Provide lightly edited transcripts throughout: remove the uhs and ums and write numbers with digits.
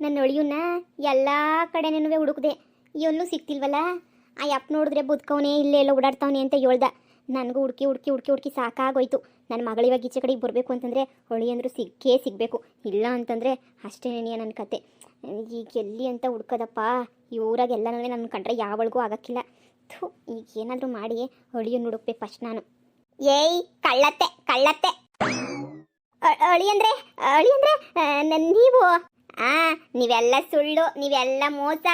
ನನ್ನ ಅಳಿಯನ್ನ ಎಲ್ಲ ಕಡೆನೂ ಹುಡುಕ್ದೆ, ಎಲ್ಲೂ ಸಿಕ್ತಿಲ್ವಲ್ಲ. ಆ ಅಪ್ಪ ನೋಡಿದ್ರೆ ಬದುಕವನೇ ಇಲ್ಲೇ ಎಲ್ಲ ಓಡಾಡ್ತಾವನೆ ಅಂತ ಹೇಳ್ದ. ನನಗೂ ಹುಡುಕಿ ಹುಡುಕಿ ಹುಡುಕಿ ಹುಡುಕಿ ಸಾಕಾಗೋಯ್ತು. ನನ್ನ ಮಗಳು ಇವಾಗ ಈಚೆ ಕಡೆಗೆ ಬರಬೇಕು ಅಂತಂದರೆ ಹೊಳಿ ಅಂದರೂ ಸಿಗಬೇಕು, ಇಲ್ಲ ಅಂತಂದರೆ ಅಷ್ಟೇ ನನ್ನ ಕತೆ. ಈಗ ಎಲ್ಲಿ ಅಂತ ಹುಡ್ಕೋದಪ್ಪ, ಈ ಊರಾಗೆಲ್ಲನೂ ನನ್ನ ಕಂಡ್ರೆ ಯಾವಳಿಗೂ ಆಗೋಕ್ಕಿಲ್ಲ. ಥೂ, ಈಗ ಏನಾದರೂ ಮಾಡಿ ಹೊಳಿಯನ್ನು ಹುಡುಕ್ಬೇಕು ಫಸ್ಟ್ ನಾನು. ಏಯ್ ಕಳ್ಳತ್ತೆ ಕಳ್ಳತ್ತೆ, ಅಳಿ ಅಂದರೆ ನೀವು ನೀವೆಲ್ಲ ಸುಳ್ಳು, ನೀವೆಲ್ಲ ಮೋಸ.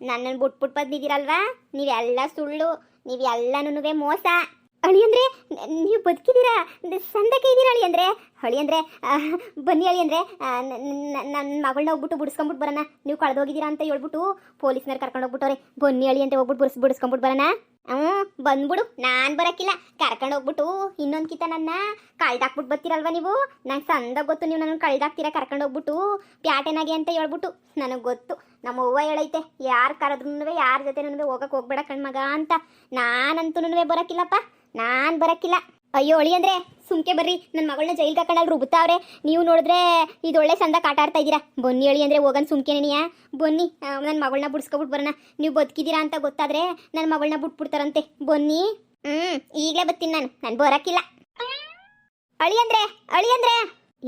ನನ್ನನ್ನು ಬಿಟ್ಬಿಟ್ಟು ಬಂದಿದ್ದೀರಲ್ವಾ, ನೀವೆಲ್ಲ ಸುಳ್ಳು, ನೀವೆಲ್ಲನೂ ಮೋಸ. ಅಳಿ ಅಂದರೆ ನೀವು ಬದುಕಿದ್ದೀರಾ, ಸಂದಕ್ಕೆ ಇದ್ದೀರಾ ಅಳಿ ಅಂದರೆ ಬನ್ನಿ ಅಳಿ ಅಂದರೆ ನನ್ನ ಮಗಳನ್ನ ಹೋಗ್ಬಿಟ್ಟು ಬಿಡಿಸ್ಕೊಂಬಿಟ್ಟು ಬರೋಣ. ನೀವು ಕಳೆದೋಗಿದ್ದೀರಾ ಅಂತ ಹೇಳ್ಬಿಟ್ಟು ಪೊಲೀಸ್ನವ್ರು ಕರ್ಕೊಂಡು ಹೋಗ್ಬಿಟ್ಟವ್ರೆ. ಬನ್ನಿ ಅಳಿ ಅಂತ ಹೋಗ್ಬಿಟ್ಟು ಬಿಡಿಸ್ಕೊಂಬಿಟ್ಟು ಬರೋಣ. ಬಂದ್ಬಿಡು, ನಾನು ಬರೋಕ್ಕಿಲ್ಲ. ಕರ್ಕೊಂಡು ಹೋಗ್ಬಿಟ್ಟು ಇನ್ನೊಂದು ಕಿತ ನನ್ನ ಕಳ್ದಾಕ್ಬಿಟ್ಟು ಬರ್ತೀರಲ್ವ ನೀವು. ನಂಗೆ ಸಂದಾಗ ಗೊತ್ತು ನೀವು ನನ್ನ ಕಳ್ದಾಕ್ತೀರಾ ಕರ್ಕೊಂಡು ಹೋಗ್ಬಿಟ್ಟು ಪ್ಯಾಟೆನಾಗೆ ಅಂತ ಹೇಳ್ಬಿಟ್ಟು. ನನಗೆ ಗೊತ್ತು, ನಮ್ಮ ಅವ್ವ ಹೇಳೈತೆ, ಯಾರು ಕರೆದ್ರೂ ಯಾರ ಜೊತೆನೂ ಹೋಗಕ್ಕೆ ಹೋಗ್ಬೇಡ ಕಣ್ಮಗ ಅಂತ. ನಾನಂತೂ ಬರೋಕ್ಕಿಲ್ಲಪ್ಪ, ನಾನು ಬರೋಕ್ಕಿಲ್ಲ. ಅಯ್ಯೋ ಅಳಿ ಅಂದರೆ ಸುಮ್ಕೆ ಬರ್ರಿ, ನನ್ನ ಮಗಳನ್ನ ಜೈಲ್ಗೆ ಹಾಕೊಂಡಲ್ಲಿ ರುಬ್ತಾವ್ರೆ. ನೀವು ನೋಡಿದ್ರೆ ಇದೊಳ್ಳೆ ಸಂದಾಗ ಆಟ ಆಡ್ತಾ ಇದ್ದೀರಾ. ಬನ್ನಿ ಅಳಿ ಅಂದರೆ ಹೋಗನ್ ಸುಮ್ಕೆನೆಯಾ, ಬನ್ನಿ ನನ್ನ ಮಗಳನ್ನ ಬಿಡಿಸ್ಕೊಬಿಟ್ಟು ಬರೋಣ. ನೀವು ಬದುಕಿದ್ದೀರಾ ಅಂತ ಗೊತ್ತಾದರೆ ನನ್ನ ಮಗಳನ್ನ ಬಿಟ್ಬಿಡ್ತಾರಂತೆ. ಬನ್ನಿ. ಈಗಲೇ ಬರ್ತೀನಿ ನಾನು ಬರೋಕ್ಕಿಲ್ಲ. ಅಳಿ ಅಂದರೆ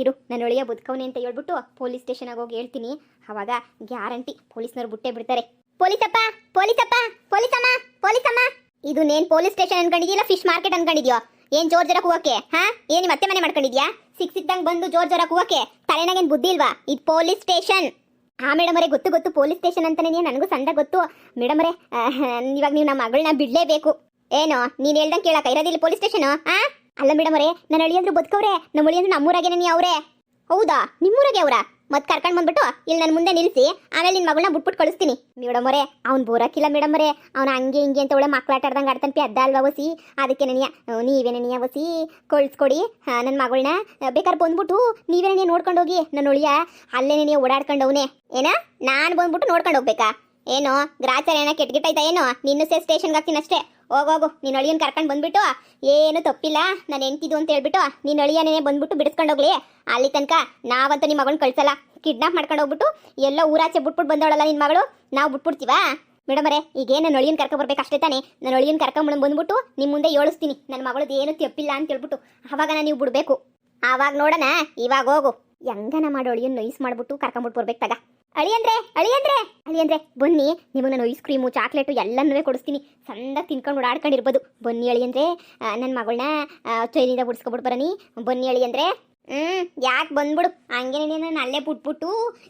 ಇರು, ನನ್ನ ಒಳಿಯ ಬದುಕವನೆ ಅಂತ ಹೇಳ್ಬಿಟ್ಟು ಪೊಲೀಸ್ ಸ್ಟೇಷನಾಗ ಹೋಗಿ ಹೇಳ್ತೀನಿ. ಆವಾಗ ಗ್ಯಾರಂಟಿ ಪೊಲೀಸ್ನವ್ರು ಬಿಟ್ಟೇ ಬಿಡ್ತಾರೆ. ಪೊಲೀಸಪ್ಪ ಪೊಲೀಸಪ್ಪ ಪೊಲೀಸಮ್ಮ ಪೊಲೀಸಮ್ಮ, ಇದು ನೇನು ಪೊಲೀಸ್ ಸ್ಟೇಷನ್ ಅನ್ಕೊಂಡಿದ್ಯಲ್ಲ ಫಿಶ್ ಮಾರ್ಕೆಟ್ ಅನ್ಕೊಂಡಿದ್ಯೋ? ಏನ್ ಜೋರ್ ಜೋರ ಕೂವಕ್ಕೆ? ಏನ್ ಮತ್ತೆ ಮನೆ ಮಾಡ್ಕೊಂಡಿದ್ಯಾ? ಸಿಕ್ದಂಗ್ ಬಂದು ಜೋರ್ ಜೋರ ಕೂವಕ್ಕೆ ತಲೆನಾಗೇನ್ ಬುದ್ಧಿ ಇಲ್ವಾ? ಇದು ಪೊಲೀಸ್ ಸ್ಟೇಷನ್. ಮೇಡಮ್ ಅವರೇ, ಗೊತ್ತು ಪೊಲೀಸ್ ಸ್ಟೇಷನ್ ಅಂತಾನೆ, ನನಗೂ ಸಂದ ಗೊತ್ತು. ಮೇಡಮ್ ಅವರೇ, ಇವಾಗ ನೀವು ನಮ್ಮ ಮಗಳನ್ನ ಬಿಡ್ಲೇಬೇಕು. ಏನೋ ನೀನ್ ಹೇಳ್ದಂಗೆ ಕೇಳಕ ಇರೋದಿಲ್ಲ ಪೊಲೀಸ್ ಸ್ಟೇಷನ್? ಅಲ್ಲ ಮೇಡಮ್ ಅವರೇ, ನನ್ನ ಅಳಿಯಂದ್ರು ಬದುಕವ್ರೆ, ನಮ್ಮ ಅಳಿಯಂದ್ರು ನಮ್ಮೂರಾಗೇನೆ ನೀ ಅವ್ರೆ. ಹೌದಾ, ನಿಮ್ಮೂರಾಗೆ ಅವ್ರ? ಮತ್ತೆ ಕರ್ಕೊಂಡು ಬಂದ್ಬಿಟ್ಟು ಇಲ್ಲಿ ನನ್ನ ಮುಂದೆ ನಿಲ್ಲಿಸಿ ಆಮೇಲೆ ನಿನ್ನ ಮಗಳನ್ನ ಬಿಟ್ಬಿಟ್ಟು ಕಳಿಸ್ತೀನಿ. ಮೇಡಮ್ ಅವರೇ, ಅವ್ನು ಬೋರಕ್ಕಿಲ್ಲ ಮೇಡಮ್ ಅವರೇ, ಅವ್ನು ಹಂಗೆ ಹಿಂಗೆ ಅಂತ ಒಳ್ಳೆ ಮಕ್ಕಳಾಟಾಡ್ದಂಗೆ ಆಡ್ತಾನೆ ಅದ್ದ ಅಲ್ವಾ ವಸಿ. ಅದಕ್ಕೆ ನೀವೇನೇ ವಸಿ ಕಳಿಸ್ಕೊಡಿ ನನ್ನ ಮಗಳನ್ನ. ಬೇಕಾದ್ರೆ ಬಂದ್ಬಿಟ್ಟು ನೀವೇನೇ ನೋಡ್ಕೊಂಡು ಹೋಗಿ. ನನ್ನ ಒಳಿಯ ಅಲ್ಲೇನೇ ಓಡಾಡ್ಕೊಂಡವನೇ. ಏನ ನಾನು ಬಂದ್ಬಿಟ್ಟು ನೋಡ್ಕೊಂಡು ಹೋಗ್ಬೇಕಾ? ಏನೋ ಗ್ರಾಚಾರ ಏನೋ ಕೆಟ್ಗಿಟ್ಟೈತಾ ಏನೋ? ನಿನ್ನೂ ಸ್ಟೇಷನ್ಗೆ ಹಾಕ್ತೀನಿ ಅಷ್ಟೇ. ಹೋಗೋಗು, ನೀನು ಅಳಿಯನ್ ಕರ್ಕೊಂಡು ಬಂದ್ಬಿಟ್ಟು ಏನು ತಪ್ಪಿಲ್ಲ ನಾನು ಎಂತಿದ್ದು ಅಂತ ಹೇಳ್ಬಿಟ್ಟು ನೀನು ಅಳಿಯನೇ ಬಂದ್ಬಿಟ್ಟು ಬಿಡಿಸ್ಕೊಂಡೋಗ್ಲಿ. ಅಲ್ಲಿ ತನಕ ನಾವಂತೂ ನಿಮ್ಮ ಮಗಳನ್ನ ಕಳ್ಸಲ್ಲ. ಕಿಡ್ನಾಪ್ ಮಾಡ್ಕೊಂಡು ಹೋಗ್ಬಿಟ್ಟು ಎಲ್ಲ ಊರಾಚೆ ಬಿಟ್ಬಿಟ್ಟು ಬಂದವಳಲ್ಲ ನಿನ್ನ ಮಗಳು, ನಾವು ಬಿಟ್ಬಿಡ್ತೀವಾ? ಮೇಡಮ್ ಅವರೇ, ಈಗ ನನ್ನ ಅಳಿಯನ್ ಕರ್ಕೊ ಬರ್ಬೇಕು ಅಷ್ಟೇ ತಾನೇ? ನನ್ನ ಅಳಿಯನ್ ಕರ್ಕೊಂಡ್ ಬಂದ್ಬಿಟ್ಟು ನಿಮ್ಮ ಮುಂದೆ ಹೇಳಿಸ್ತೀನಿ ನನ್ನ ಮಗಳದ್ದು ಏನು ತಪ್ಪಿಲ್ಲ ಅಂತ ಹೇಳ್ಬಿಟ್ಟು. ಆವಾಗ ನೀವು ಬಿಡಬೇಕು. ಆವಾಗ ನೋಡೋಣ. ಇವಾಗ ಹೋಗು, ಹೆಂಗನ ಮಾಡೋ ಅಳಿಯನ್ ನೈಸ್ ಮಾಡ್ಬಿಟ್ಟು ಕರ್ಕೊಂಬಿಟ್ಟು ಬರ್ಬೇಕು ತಗ. ಅಳಿ ಅಂದ್ರೆ ಬನ್ನಿ, ನಿಮಗೆ ನಾನು ಐಸ್ ಕ್ರೀಮು ಚಾಕ್ಲೇಟು ಎಲ್ಲನೂ ಕೊಡಿಸ್ತೀನಿ. ಸಂದಾಗ ತಿನ್ಕೊಂಡು ಓಡಾಡ್ಕೊಂಡಿರ್ಬೋದು. ಬನ್ನಿ ಅಳಿ ಅಂದರೆ ನನ್ನ ಮಗಳನ್ನ ಚೈನಿಂದ ಬಿಡಿಸ್ಕೊಬಿಟ್ಟು ಬರನಿ. ಬನ್ನಿ ಅಳಿ ಅಂದರೆ ಯಾಕೆ ಬಂದ್ಬಿಡು, ಹಂಗೇನೇ ನಾನು ಅಲ್ಲೇ ಬಿಟ್ಬಿಟ್ಟು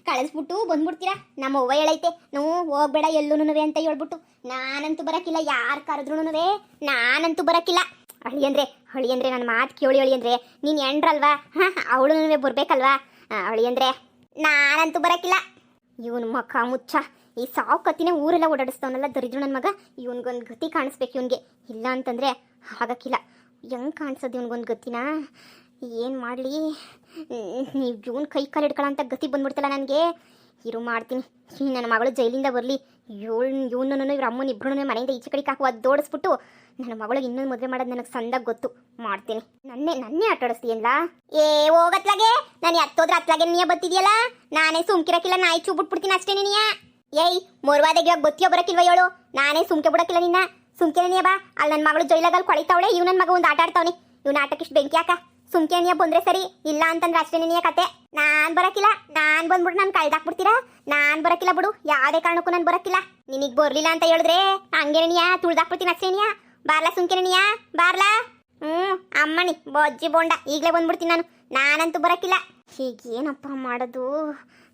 ಕಳಿಸ್ಬಿಟ್ಟು ಬಂದ್ಬಿಡ್ತೀರಾ? ನಮ್ಮ ಅವ್ವ ಹೇಳೈತೆ ನೀವು ಹೋಗ್ಬೇಡ ಎಲ್ಲೂ ಅಂತ ಹೇಳ್ಬಿಟ್ಟು. ನಾನಂತೂ ಬರೋಕ್ಕಿಲ್ಲ, ಯಾರು ಕರೆದ್ರೂ ನಾನಂತೂ ಬರೋಕ್ಕಿಲ್ಲ. ಅಳಿ ಅಂದರೆ ನನ್ನ ಮಾತು ಕೇಳಿ ಅಳಿ ಅಂದರೆ, ನೀನು ಎಂಡ್ರಲ್ವಾ? ಅವಳು ಬರ್ಬೇಕಲ್ವಾ? ಅಳಿ ಅಂದರೆ ನಾನಂತೂ ಬರೋಕ್ಕಿಲ್ಲ. ಇವನು ಮಖ ಮುಚ್ಚ ಈ ಸಾವು ಕತ್ತಿನೇ ಊರೆಲ್ಲ ಓಡಾಡಿಸ್ತಾವನಲ್ಲ ದರಿದ್ರು ನನ್ನ ಮಗ. ಇವನಿಗೊಂದು ಗತಿ ಕಾಣಿಸ್ಬೇಕು ಇವನಿಗೆ, ಇಲ್ಲ ಅಂತಂದರೆ ಆಗಕ್ಕಿಲ್ಲ. ಹೆಂಗೆ ಕಾಣಿಸೋದು ಇವನಿಗೊಂದು ಗತಿನ? ಏನು ಮಾಡಲಿ? ನೀವು ಇವನು ಕೈ ಕಾಲು ಹಿಡ್ಕೊಳ್ಳೋ ಗತಿ ಬಂದ್ಬಿಡ್ತಲ್ಲ ನನಗೆ. ಇರು ಮಾಡ್ತೀನಿ. ನನ್ನ ಮಗಳು ಜೈಲಿಂದ ಬರಲಿ. ಇವನು ಇವ್ರ ಅಮ್ಮನ ಇಬ್ಬರೂ ಮನೆಯಿಂದ ಈಚೆ ಕಡೆಗೆ ಹಾಕುವ ದೋಡಿಸ್ಬಿಟ್ಟು ನನ್ನ ಮಗಳಿಗೆ ಇನ್ನೊಂದು ಮದುವೆ ಮಾಡೋದು ನನಗೆ ಸಂದಾಗ ಗೊತ್ತು. ಮಾಡ್ತೀನಿ. ನನ್ನೇ ಆಟಾಡಿಸ್ತೀಯಲ್ಲ? ಹೋಗತ್ಲಾಗೆ ನಾನು ಹತ್ತೋದ್ರೆ ಹತ್ಲಾಗೆ ನೀಯ ಬತ್ತಿದ್ಯಲ್ಲ. ನಾನೇ ಸುಮ್ಕಿರಕ್ಕಿಲ್ಲ, ನಾಯಿ ಚೂ ಬಿಟ್ಬಿಡ್ತೀನಿ ಅಷ್ಟೇ ನೀನಿಯ. ಏಯ್ ಮೊರ್ವಾದೆಗೆ ಇವಾಗ ಬತ್ತಿಯೋ ಬರೋಕ್ಕಿಲ್ವ ಹೇಳು? ನಾನೇ ಸುಮ್ಕೆ ಬಿಡಕ್ಕಿಲ್ಲ ನಿನ್ನ. ಸುಮ್ಕೆ ನೀಯ ಬಾ. ಅಲ್ಲಿ ನನ್ನ ಮಗಳು ಜೈಲಾಗಲ್ಲಿ ಕೊಳಿತಾವಳೆ, ಇವ್ ನನ್ನ ಮಗ ಒಂದು ಆಟ ಆಡ್ತಾವನೆ. ಇವ್ನ ಆಟಕ್ಕೆ ಇಷ್ಟು ಬೆಂಕಿ ಹಾಕ. ಸುಮ್ಕೆ ನೀಯ ಬಂದ್ರೆ ಸರಿ, ಇಲ್ಲ ಅಂತಂದ್ರೆ ಅಷ್ಟೇ ನೀಯ ಕತೆ. ನಾನು ಬರೋಕ್ಕಿಲ್ಲ. ನಾನು ಬಂದ್ಬಿಟ್ಟು ನಾನು ಕಳ್ದಾಕ್ಬಿಡ್ತೀರಾ? ನಾನು ಬರೋಕ್ಕಿಲ್ಲ ಬಿಡು, ಯಾವುದೇ ಕಾರಣಕ್ಕೂ ನಾನು ಬರೋಕ್ಕಿಲ್ಲ. ನಿನಗೆ ಬರಲಿಲ್ಲ ಅಂತ ಹೇಳಿದ್ರೆ ಹಂಗೆ ನೀಯ ತುಳ್ದಾಕ್ಬಿಡ್ತೀನಿ ಅಷ್ಟೇ ನೀಯ. ಬಾರ್ಲಾ ಸುಮ್ಕೆ ನೀಯ, ಬಾರ್ಲಾ. ಅಮ್ಮನಿ ಬಜ್ಜಿ ಬೋಂಡ ಈಗಲೇ ಬಂದ್ಬಿಡ್ತೀನಿ ನಾನು. ನಾನಂತೂ ಬರೋಕ್ಕಿಲ್ಲ. ಹೀಗೇನಪ್ಪ ಮಾಡೋದು?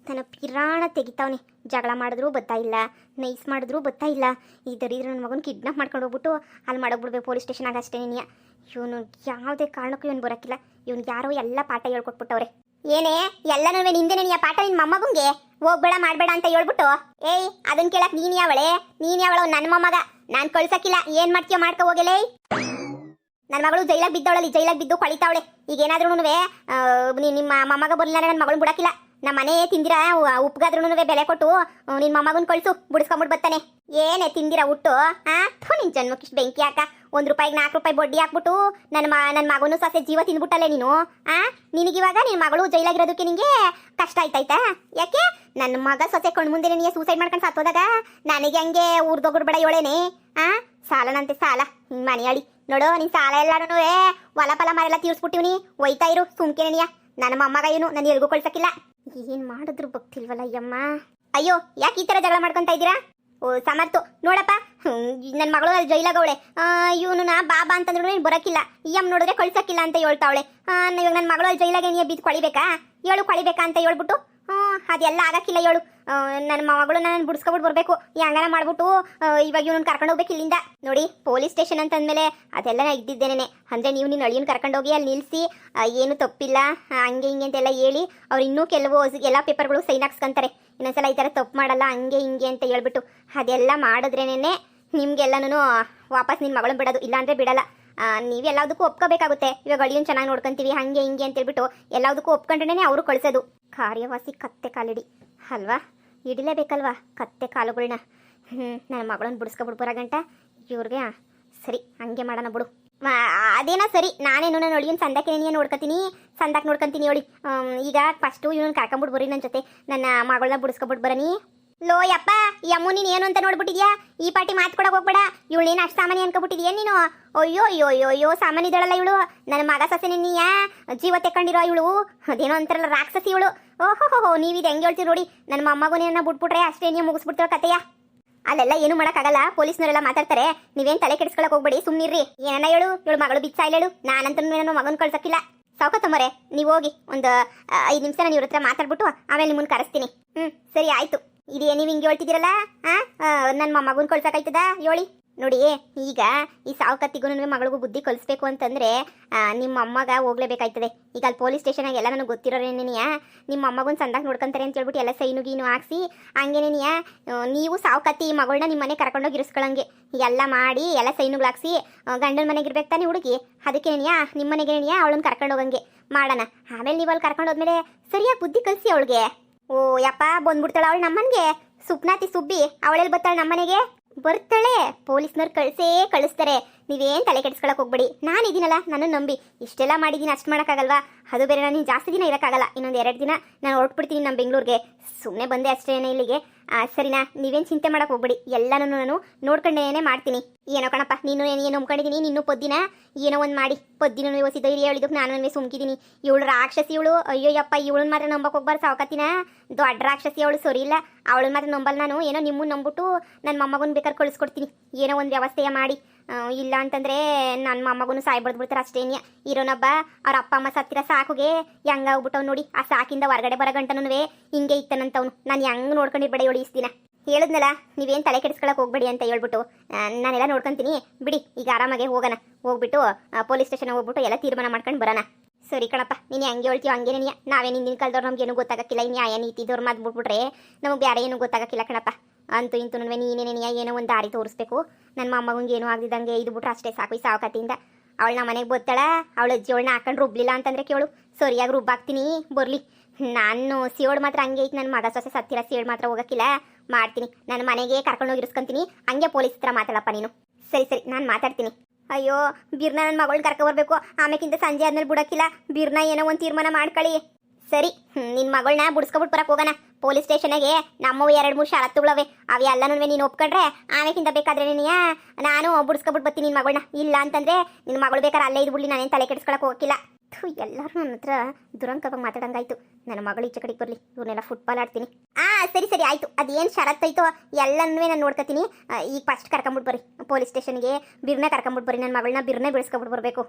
ತನ್ನ ಪಿರಾಣ ತೆಗಿತಾವನೆ. ಜಗಳ ಮಾಡಿದ್ರು ಬತ್ತಾ ಇಲ್ಲ, ನೈಸ್ ಮಾಡಿದ್ರು ಬತ್ತಾ ಇಲ್ಲ. ಈ ದರಿದ್ರ ನನ್ನ ಮಗನ ಕಿಡ್ನಾಪ್ ಮಾಡ್ಕೊಂಡು ಹೋಗ್ಬಿಟ್ಟು ಅಲ್ಲಿ ಮಾಡೋಗ್ಬಿಡ್ಬೇಕು ಪೊಲೀಸ್ ಸ್ಟೇಷನಾಗ ಅಷ್ಟೇ ನೀಯ. ಇವನು ಯಾವುದೇ ಕಾರಣಕ್ಕೂ ಇವನು ಬರೋಕ್ಕಿಲ್ಲ. ಇವನು ಯಾರೋ ಎಲ್ಲ ಪಾಠ ಹೇಳ್ಕೊಟ್ಬಿಟ್ಟವ್ರೆ. ಏನೇ ಎಲ್ಲನೂ ನಿಂದೇನೆ ನೀ ಪಾಠ ನಿನ್ನ ಮೊಮ್ಮಗಂಗೆ ಹೋಗ್ಬೇಡ ಮಾಡಬೇಡ ಅಂತ ಹೇಳ್ಬಿಟ್ಟು. ಏಯ್ ಅದನ್ನ ಕೇಳಕ್ ನೀನು ಯಾವಳೆ ನನ್ನ ಮೊಮ್ಮಗ. ನಾನು ಕಳ್ಸಕ್ಕಿಲ್ಲ. ಏನು ಮಾಡ್ತೀಯೋ ಮಾಡ್ಕೊ ಹೋಗಲೇ. ನನ್ನ ಮಗಳು ಜೈಲಾಗ ಬಿದ್ದು ಕೊಳಿತಾವಳೆ. ಈಗ ಏನಾದ್ರೂ ನಿಮ್ಮ ಮೊಮ್ಮಗ ಬರಲಿಲ್ಲ ನನ್ನ ಮಗಳನ್ನ ಬಿಡಕ್ಕಿಲ್ಲ. ನಮ್ಮ ಮನೆ ತಿಂದಿರ ಉಪ್ಗಾದ್ರೂ ಬೆಲೆ ಕೊಟ್ಟು ನಿನ್ನ ಮೊಮ್ಮಗನ ಕಳ್ಸು, ಬಿಡಿಸ್ಕೊಂಬಿಟ್ಟು ಬರ್ತಾನೆ. ಏನೇ ತಿಂದಿರ ಹುಟ್ಟು? ನಿನ್ ಜನ್ಮಕ್ಕಿಷ್ಟು ಬೆಂಕಿ ಹಾಕ. 1 ರೂಪಾಯಿಗೆ 4 ರೂಪಾಯಿ ಬಡ್ಡಿ ಹಾಕ್ಬಿಟ್ಟು ನನ್ನ ಮಗನು ಸೊಸೆ ಜೀವ ತಿಂದ್ಬಿಟ್ಟಲ್ಲೇ ನೀನು. ನಿನಗಿವಾಗ ನಿನ್ನ ಮಗಳು ಜೈಲಾಗಿರೋದಕ್ಕೆ ನಿಂಗೆ ಕಷ್ಟ ಆಯ್ತಾಯ್ತಾ? ಯಾಕೆ ನನ್ನ ಮಗ ಸೊಸೆ ಕಣ್ಮುಂದೆ ನೀ ಸೂಸೈಡ್ ಮಾಡ್ಕೊಂಡು ಸತ್ತೋದಾಗ ನನಗೆ ಹಂಗೆ ಊರ್ದೋಗ್ಬಿಡ್ಬೇಡ ಇವಳೇನೆ. ಸಾಲನಂತೆ ಸಾಲ ಮನೆಯಾಳಿ ನೋಡು, ನಿನ್ ಸಾಲ ಎಲ್ಲಾನು ಹೊಲ ಫಲ ಮಾರೆಲ್ಲ ತೀರ್ಸ್ಬಿಟ್ಟಿವ್ನಿ. ಒಯ್ತಾ ಇರು ಸುಮ್ಕೆನೆನಿಯ. ನನ್ನ ಮೊಮ್ಮಗ ಏನು ನಾನು ಎಲ್ಗೂ ಕಳ್ಸಕ್ಕಿಲ್ಲ. ಏನ್ ಮಾಡಿದ್ರು ಗೊತ್ತಿಲ್ವಲ್ಲ ಅಯ್ಯಮ್ಮ. ಅಯ್ಯೋ ಯಾಕೆ ಈ ತರ ಜಗಳ ಮಾಡ್ಕೊಂತ ಇದ್ದೀರಾ? ಓ ಸಮರ್ಥು ನೋಡಪ್ಪ, ನನ್ನ ಮಗಳು ಅಲ್ಲಿ ಜೈಲಾಗವಳೆ. ಇವನು ಬಾಬಾ ಅಂತಂದ್ರು ನೀನು ಬರೋಕ್ಕಿಲ್ಲ, ಈ ಅಮ್ಮ ನೋಡಿದ್ರೆ ಕಳ್ಸಕ್ಕಿಲ್ಲ ಅಂತ ಹೇಳ್ತಾವಳೆ. ಇವಾಗ ನನ್ನ ಮಗಳು ಅಲ್ಲಿ ಜೈಲಾಗೆ ನೀ ಬಿದ್ದು ಕೊಳಿಬೇಕಾ? ಹೇಳು ಕೊಳಿಬೇಕಾ ಅಂತ ಹೇಳ್ಬಿಟ್ಟು ಅದೆಲ್ಲ ಆಗಕ್ಕಿಲ್ಲ ಹೇಳು. ನನ್ನ ಮಗಳು ನಾನು ಬಿಡಿಸ್ಕೊಬಿಟ್ಟು ಬರಬೇಕು. ಹೆಂಗಾನ ಮಾಡ್ಬಿಟ್ಟು ಇವಾಗ ಇವ್ನ ಕರ್ಕೊಂಡು ಹೋಗ್ಬೇಕು ಇಲ್ಲಿಂದ. ನೋಡಿ ಪೊಲೀಸ್ ಸ್ಟೇಷನ್ ಅಂತಂದ್ಮೇಲೆ ಅದೆಲ್ಲ ಇದ್ದಿದ್ದೇನೆ. ಅಂದರೆ ನೀವು ನಿನ್ನ ಅಳಿಯನ್ ಕರ್ಕೊಂಡೋಗಿ ಅಲ್ಲಿ ನಿಲ್ಲಿಸಿ ಏನು ತಪ್ಪಿಲ್ಲ ಹಂಗೆ ಹಿಂಗೆ ಅಂತೆಲ್ಲ ಹೇಳಿ ಅವ್ರು ಇನ್ನೂ ಕೆಲವು ಎಲ್ಲ ಪೇಪರ್ಗಳು ಸೈನ್ ಹಾಕ್ಸ್ಕೊಂತಾರೆ. ಇನ್ನೊಂದ್ಸಲ ಈ ಥರ ತಪ್ಪು ಮಾಡಲ್ಲ ಹಂಗೆ ಹಿಂಗೆ ಅಂತ ಹೇಳ್ಬಿಟ್ಟು ಅದೆಲ್ಲ ಮಾಡಿದ್ರೇನೆ ನಿಮ್ಗೆಲ್ಲನೂ ವಾಪಸ್ ನಿನ್ನ ಮಗಳನ್ನ ಬಿಡೋದು. ಇಲ್ಲಾಂದರೆ ಬಿಡಲ್ಲ. ನೀವು ಎಲ್ಲದಕ್ಕೂ ಒಪ್ಕೋಬೇಕಾಗುತ್ತೆ. ಇವಾಗ ಅಳಿಯನ್ ಚೆನ್ನಾಗಿ ನೋಡ್ಕೊಂತೀವಿ ಹಂಗೆ ಹಿಂಗೆ ಅಂತ ಹೇಳ್ಬಿಟ್ಟು ಎಲ್ಲದಕ್ಕೂ ಒಪ್ಕೊಂಡ್ರೇನೆ ಅವರು ಕಳಿಸೋದು. ಕಾರ್ಯವಾಸಿ ಕತ್ತೆ ಕಾಲಿಡಿ ಅಲ್ವಾ? ಹಿಡಿಲೇಬೇಕಲ್ವಾ ಕತ್ತೆ ಕಾಲುಗಳನ್ನ. ನನ್ನ ಮಗಳನ್ನ ಬಿಡಿಸ್ಕೊಬಿಟ್ಟು ಬರೋ ಗಂಟ ಇವ್ರಿಗೆ ಸರಿ ಹಂಗೆ ಮಾಡೋಣ ಬಿಡು. ಅದೇನೋ ಸರಿ, ನಾನೇನು ನನ್ನ ಅಳಿಯನ್ ಸಂದಕ್ಕೆ ನೋಡ್ಕೊತೀನಿ ಹೇಳಿ. ಈಗ ಫಸ್ಟು ಇವನು ಕರ್ಕೊಂಬಿಟ್ಟು ಬರ್ರಿ ನನ್ನ ಜೊತೆ. ನನ್ನ ಮಗಳನ್ನ ಬಿಡಿಸ್ಕೊಬಿಟ್ಟು ಬರನಿ. ಲೋ ಯಪ್ಪ, ಈ ಅಮ್ಮು ನೀನು ಏನು ಅಂತ ನೋಡ್ಬಿಟ್ಟಿದ್ಯಾ? ಈ ಪಾಟಿ ಮಾತು ಕೊಡೋಕೆ ಹೋಗ್ಬೇಡ. ಇವಳೇನು ಅಷ್ಟು ಸಾಮಾನ್ಯ ಅನ್ಕೊಬಿಟ್ಟಿದ್ಯಾ ನೀನು? ಅಯ್ಯೋ ಅಯ್ಯೋ ಅಯ್ಯೋ ಅಯ್ಯೋ ಸಾಮಾನ್ಯ ಇದ್ದಾಳಲ್ಲ ಇವಳು. ನನ್ನ ಮಗ ಸೊಸೆ ನೀಯ ಜೀವ ತೆಕ್ಕೊಂಡಿರೋ ಇವಳು. ಅದೇನೋ ಅಂತಾರಲ್ಲ ರಾಕ್ಷಸಿ ಇವಳು. ಓಹೋ ನೀವಿದು ಹೆಂಗೆ ಹೇಳ್ತೀರಿ ನೋಡಿ. ನನ್ನ ಮೊಮ್ಮಗನೇನ ಬಿಟ್ಬಿಟ್ರೆ ಅಷ್ಟೇ ನೀವು ಮುಗಿಸ್ಬಿಡ್ತೀರ ಕತೆಯ. ಅಲ್ಲೆಲ್ಲ ಏನು ಮಾಡೋಕ್ಕಾಗಲ್ಲ, ಪೊಲೀಸ್ನವರೆಲ್ಲ ಮಾತಾಡ್ತಾರೆ. ನೀವೇನು ತಲೆ ಕೆಡಿಸ್ಕೊಳಕ್ ಹೋಗ್ಬೇಡಿ, ಸುಮ್ಮನಿರ್ರಿ. ಏನನ್ನ ಇವಳು ಮಗಳು ಬಿಚ್ಚ ಹೇಳು. ನಾನಂತೂ ನನ್ನ ಮಗನ ಕಳ್ಸಕ್ಕಿಲ್ಲ. ಸಾವುಕತ್ತಮ್ಮರೆ ನೀವು ಹೋಗಿ ಒಂದು 5 ನಿಮಿಷ ನಾನು ಇವ್ರ ಹತ್ರ ಮಾತಾಡ್ಬಿಟ್ಟು ಆಮೇಲೆ ನಿಮ್ಮನ್ನು ಕರೆಸ್ತೀನಿ. ಸರಿ ಆಯ್ತು. ಇದೇ ನೀವು ಹಿಂಗೆ ಹೇಳ್ತಿದ್ದೀರಲ್ಲ, ನನ್ನ ಮೊಮ್ಮಗನ ಕಳ್ಸಕ್ಕಾಯ್ತದ ಹೇಳಿ. ನೋಡಿ ಈಗ ಈ ಸಾವುಕತ್ತಿಗೂ ನನ್ನ ಮಗಳಿಗೂ ಬುದ್ಧಿ ಕಲಿಸ್ಬೇಕು ಅಂತಂದರೆ ನಿಮ್ಮ ಅಮ್ಮಗ ಹೋಗ್ಲೇಬೇಕಾಯ್ತದೆ. ಈಗ ಅಲ್ಲಿ ಪೊಲೀಸ್ ಸ್ಟೇಷನಾಗ ಎಲ್ಲ ನನಗೆ ಗೊತ್ತಿರೋರೇನೇನಿಯ ನಿಮ್ಮ ಅಮ್ಮಗನ ಸಂದಾಗ ನೋಡ್ಕೊಂತಾರೆ ಅಂತ ಹೇಳ್ಬಿಟ್ಟು ಎಲ್ಲ ಸೈನು ಗೀನು ಹಾಕ್ಸಿ ಹಂಗೇನೇನಿಯ ನೀವು ಸಾವುಕತ್ತಿ ಈ ಮಗಳನ್ನ ನಿಮ್ಮ ಮನೆ ಕರ್ಕೊಂಡೋಗಿ ಇರಿಸ್ಕೊಳಂಗೆ ಎಲ್ಲ ಮಾಡಿ ಎಲ್ಲ ಸೈನುಗಳು ಹಾಕ್ಸಿ ಗಂಡನ ಮನೆಗೆ ಇರ್ಬೇಕು ತಾನೆ ಹುಡುಗಿ. ಅದಕ್ಕೇನಿಯಾ ನಿಮ್ಮ ಮನೆಗೇನಿಯಾ ಅವಳನ್ನ ಕರ್ಕೊಂಡು ಹೋಗಂಗೆ ಮಾಡೋಣ. ಆಮೇಲೆ ನೀವು ಅಲ್ಲಿ ಕರ್ಕೊಂಡು ಹೋದ್ಮೇಲೆ ಸರಿಯಾಗಿ ಬುದ್ಧಿ ಕಲಿಸಿ ಅವಳಿಗೆ. ಓ ಯಪ್ಪ ಬಂದ್ಬಿಡ್ತಾಳೆ ಅವಳು ನಮ್ಮನೆಗೆ. ಸುಪ್ನಾತಿ ಸುಬ್ಬಿ ಅವಳೆಲ್ಲಿ ಬರ್ತಾಳೆ ನಮ್ಮನೆಗೆ? ಬರ್ತಾಳೆ. ಪೊಲೀಸ್ನವ್ರು ಕಳಿಸ್ತಾರೆ. ನೀವೇನು ತಲೆ ಕೆಡಿಸ್ಕೊಳಕ್ ಹೋಗ್ಬೇಡಿ. ನಾನು ಇದೀನಲ್ಲ, ನನ್ನ ನಂಬಿ ಇಷ್ಟೆಲ್ಲ ಮಾಡಿದ್ದೀನಿ. ಅಷ್ಟು ಮಾಡೋಕ್ಕಾಗಲ್ವಾ? ಅದು ಬೇರೆ, ನಾನು ಜಾಸ್ತಿ ದಿನ ಇರೋಕ್ಕಾಗಲ್ಲ. ಇನ್ನೊಂದು 2 ದಿನ ನಾನು ಹೊರಟ್ಬಿಡ್ತೀನಿ ನಮ್ಮ ಬೆಂಗಳೂರಿಗೆ. ಸುಮ್ಮನೆ ಬಂದೆ ಅಷ್ಟೇನೆ ಇಲ್ಲಿಗೆ. ಸರಿನಾ? ನೀವೇನು ಚಿಂತೆ ಮಾಡಕ್ಕೆ ಹೋಗ್ಬೇಡಿ. ಎಲ್ಲನೂ ನಾನು ನೋಡ್ಕೊಂಡೇನೆ ಮಾಡ್ತೀನಿ. ಏನೋ ಕಣಪ್ಪ, ನೀನು ಏನು ನಂಬ್ಕೊಂಡಿದ್ದೀನಿ. ನಿನ್ನೂ ಪೊದ್ದಿನ ಏನೋ ಒಂದು ಮಾಡಿ ಪೊದ್ದಿನ ವ್ಯವಸ್ಥೆ ಧೈರ್ಯ ಹೇಳಿದಕ್ಕೆ ನಾನು ಸುಮ್ಕಿದ್ದೀನಿ. ಇವಳು ರಾಕ್ಷಸಿ ಇವಳು. ಅಯ್ಯೋಯ್ಯಪ್ಪ, ಇವಳನ್ನ ಮಾತ್ರ ನಂಬಕ್ಕೆ ಹೋಗ್ಬಾರ್ದು ಸಾವುಕತ್ತಿನ. ದೊಡ್ಡ ರಾಕ್ಷಸಿ ಅವಳು, ಸರಿ ಇಲ್ಲ. ಅವಳನ್ನ ಮಾತ್ರ ನಂಬಲ್ಲ ನಾನು. ಏನೋ ನಿಮ್ಮನ್ನು ನಂಬಿಟ್ಟು ನನ್ನ ಮೊಮ್ಮಗನ ಬೇಕಾದ್ರೆ ಕಳಿಸ್ಕೊಡ್ತೀನಿ. ಏನೋ ಒಂದು ವ್ಯವಸ್ಥೆಯ ಮಾಡಿ. ಇಲ್ಲ ಅಂತಂದರೆ ನನ್ನ ಮೊಮ್ಮಗನು ಸಾಯ್ಬಡ್ದ್ಬಿಡ್ತಾರೆ ಅಷ್ಟೇನಿಯ. ಇರೋನೊಬ್ಬ ಅವ್ರ ಅಪ್ಪ ಅಮ್ಮ ಸತ್ತಿರ ಸಾಕುಗೆ ಹೆಂಗಾಗ್ಬಿಟ್ಟವ್ ನೋಡಿ. ಆ ಸಾಕಿಂದ ಹೊರಗಡೆ ಬರೋ ಗಂಟನೂ ಹಿಂಗೆ ಇತ್ತನಂತವನು. ನಾನು ಹೆಂಗೆ ನೋಡ್ಕೊಂಡಿರ್ಬೇಡ ಇವಳು ಇಷ್ಟು ದಿನ. ಹೇಳಿದ್ನಲ್ಲ ನೀವೇನು ತಲೆ ಕೆಡಿಸ್ಕೊಳಕ್ಕೆ ಹೋಗ್ಬೇಡಿ ಅಂತ ಹೇಳ್ಬಿಟ್ಟು ನಾನೆಲ್ಲ ನೋಡ್ಕೊತೀನಿ ಬಿಡಿ. ಈಗ ಆರಾಮಾಗೆ ಹೋಗೋಣ. ಹೋಗ್ಬಿಟ್ಟು ಪೊಲೀಸ್ ಸ್ಟೇಷನ್ಗೆ ಹೋಗ್ಬಿಟ್ಟು ಎಲ್ಲ ತೀರ್ಮಾನ ಮಾಡ್ಕೊಂಡು ಬರೋಣ. ಸರಿ ಕಣಪ್ಪ, ನೀನು ಹೆಂಗೆ ಹೇಳ್ತೀವಿ ಹಂಗೇನೇ. ನಾವೇನು ಹಿಂದಿನ ಕಾಲದವ್ರು ನಮ್ಗೇನು ಗೊತ್ತಾಗಕ್ಕಿಲ್ಲ. ನ್ಯಾಯ ನೀತಿದವ್ರು ಮಾತು ಬಿಟ್ಬಿಟ್ರೆ ನಮಗೆ ಬೇರೆ ಏನೂ ಗೊತ್ತಾಗಕ್ಕಿಲ್ಲ ಕಣಪ್ಪ. ಅಂತೂ ಇಂತೂ ನೀನೇನೇನಿಯ ಏನೋ ಒಂದು ದಾರಿ ತೋರಿಸ್ಬೇಕು. ನನ್ನ ಮೊಮ್ಮಗಂಗೆ ಏನೂ ಆಗದಿದ್ದಂಗೆ ಇದು ಬಿಟ್ರೆ ಅಷ್ಟೇ ಸಾಕು. ಈ ಸಾವುಕತ್ತಿಯಿಂದ ಅವಳು ನಮ್ಮ ಮನೆಗೆ ಬರ್ತಾಳ. ಅವಳ ಅಜ್ಜಿ ಅವಳನ್ನ ಹಾಕೊಂಡು ರುಬ್ಲಿಲ್ಲ ಅಂತಂದರೆ ಕೇಳು, ಸರಿಯಾಗಿ ರುಬ್ಬಾಕ್ತೀನಿ ಬರಲಿ. ನಾನು ಸಿಯೋಳು ಮಾತ್ರ ಹಂಗೆ ಐತಿ. ನನ್ನ ಮಗ ಸೊಸೆ ಸತ್ತಿರ ಸಿಯೋಳು ಮಾತ್ರ ಹೋಗಕ್ಕಿಲ್ಲ. ಮಾಡ್ತೀನಿ, ನನ್ನ ಮನೆಗೆ ಕರ್ಕೊಂಡೋಗಿ ಇರಿಸ್ಕೊಂತೀನಿ. ಹಂಗೆ ಪೊಲೀಸ್ ಹತ್ರ ಮಾತಾಡಪ್ಪ ನೀನು. ಸರಿ ನಾನು ಮಾತಾಡ್ತೀನಿ. ಅಯ್ಯೋ ಬಿರ್ನ ನನ್ನ ಮಗಳನ್ನ ಕರ್ಕೊಬರ್ಬೇಕು. ಆಮೇಕಿಂತ ಸಂಜೆ ಆದ್ಮೇಲೆ ಬಿಡೋಕ್ಕಿಲ್ಲ. ಬಿರ್ನ ಏನೋ ಒಂದು ತೀರ್ಮಾನ ಮಾಡ್ಕೊಳ್ಳಿ. ಸರಿ, ನಿನ್ನ ಮಗಳನ್ನ ಬಿಡಿಸ್ಕೊಬಿಟ್ಟು ಬರಕ್ಕೆ ಹೋಗೋಣ ಪೊಲೀಸ್ ಸ್ಟೇಷನ್ಗೆ. ನಮ್ಮವು 2-3 ಷರತ್ತುಗಳವೆ. ಅವು ಎಲ್ಲನೂ ನೀನು ಒಪ್ಕೊಂಡ್ರೆ ಆಮೇಕಿಂತ ಬೇಕಾದ್ರೆ ನೀನು ನಾನು ಬಿಡಿಸ್ಕೊಬಿಟ್ಟು ಬರ್ತೀನಿ ನಿನ್ನ ಮಗಳನ್ನ. ಇಲ್ಲ ಅಂತಂದರೆ ನಿನ್ನ ಮಗಳು ಬೇಕಾದ್ರೆ ಅಲ್ಲೇ ಇದ್ಬಿಡ್ಲಿ. ನಾನೇನು ತಲೆ ಕೆಡಿಸ್ಕೊಳಕ್ಕೆ ಹೋಗಕ್ಕಿಲ್ಲ. ಎಲ್ಲರೂ ನನ್ನ ಹತ್ರ ದುರಂಕವಾಗಿ ಮಾತಾಡಂಗಾಯ್ತು. ನನ್ನ ಮಗಳು ಈಚೆ ಕಡೆಗೆ ಬರಲಿ. ಇವನ್ನೆಲ್ಲ ಫುಟ್ಬಾಲ್ ಆಡ್ತೀನಿ. ಸರಿ ಆಯಿತು. ಅದೇನು ಷರತ್ತೈತೋ ಎಲ್ಲನೂ ನಾನು ನೋಡ್ಕೊತೀನಿ. ಈಗ ಫಸ್ಟ್ ಕರ್ಕೊಂಬಿಟ್ಟು ಬರ್ರಿ ಪೊಲೀಸ್ ಸ್ಟೇಷನ್ಗೆ. ಬಿರ್ನ ಕರ್ಕೊಂಬಿಟ್ಟು ಬರ್ರಿ. ನನ್ನ ಮಗಳನ್ನ ಬಿರ್ನ ಬಿಡಿಸ್ಕೊಬಿಟ್ಟು ಬರಬೇಕು.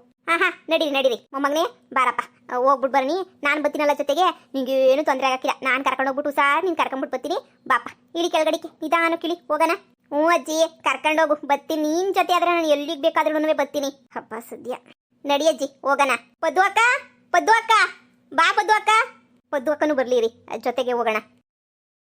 ನಡೀರಿ ಮೊಮ್ಮಗನೇ ಬಾರಪ್ಪ. ಹೋಗ್ಬಿಟ್ಟು ಬರ್ರಿ. ನಾನು ಬರ್ತೀನಲ್ಲ ಜೊತೆಗೆ. ನಿಂಗೆ ಏನು ತೊಂದರೆ ಆಗಕ್ಕಿಲ್ಲ. ನಾನು ಕರ್ಕೊಂಡು ಹೋಗ್ಬಿಟ್ಟು ಸಾರ್ ನೀನು ಕರ್ಕೊಂಬಿಟ್ಟು ಬರ್ತೀನಿ. ಬಾಪ ಇಳಿ ಕೆಳಗಡಿಕೆ ನಿಧಾನ ಕಿಳಿ ಹೋಗೋಣ. ಅಜ್ಜಿ ಕರ್ಕೊಂಡೋಗು. ಬರ್ತೀನಿ. ನಿನ್ನ ಜೊತೆ ಆದರೆ ನಾನು ಎಲ್ಲಿಗೆ ಬೇಕಾದ್ರೂ ಬರ್ತೀನಿ. ಹಬ್ಬ ಸದ್ಯ ನಡಿಯಜ್ಜಿ ಹೋಗೋಣ. ಪದ್ದು ಅಕ್ಕ ಬಾ. ಪದ್ದು ಅಕ್ಕನೂ ಬರ್ಲಿರಿ ಜೊತೆಗೆ ಹೋಗೋಣ.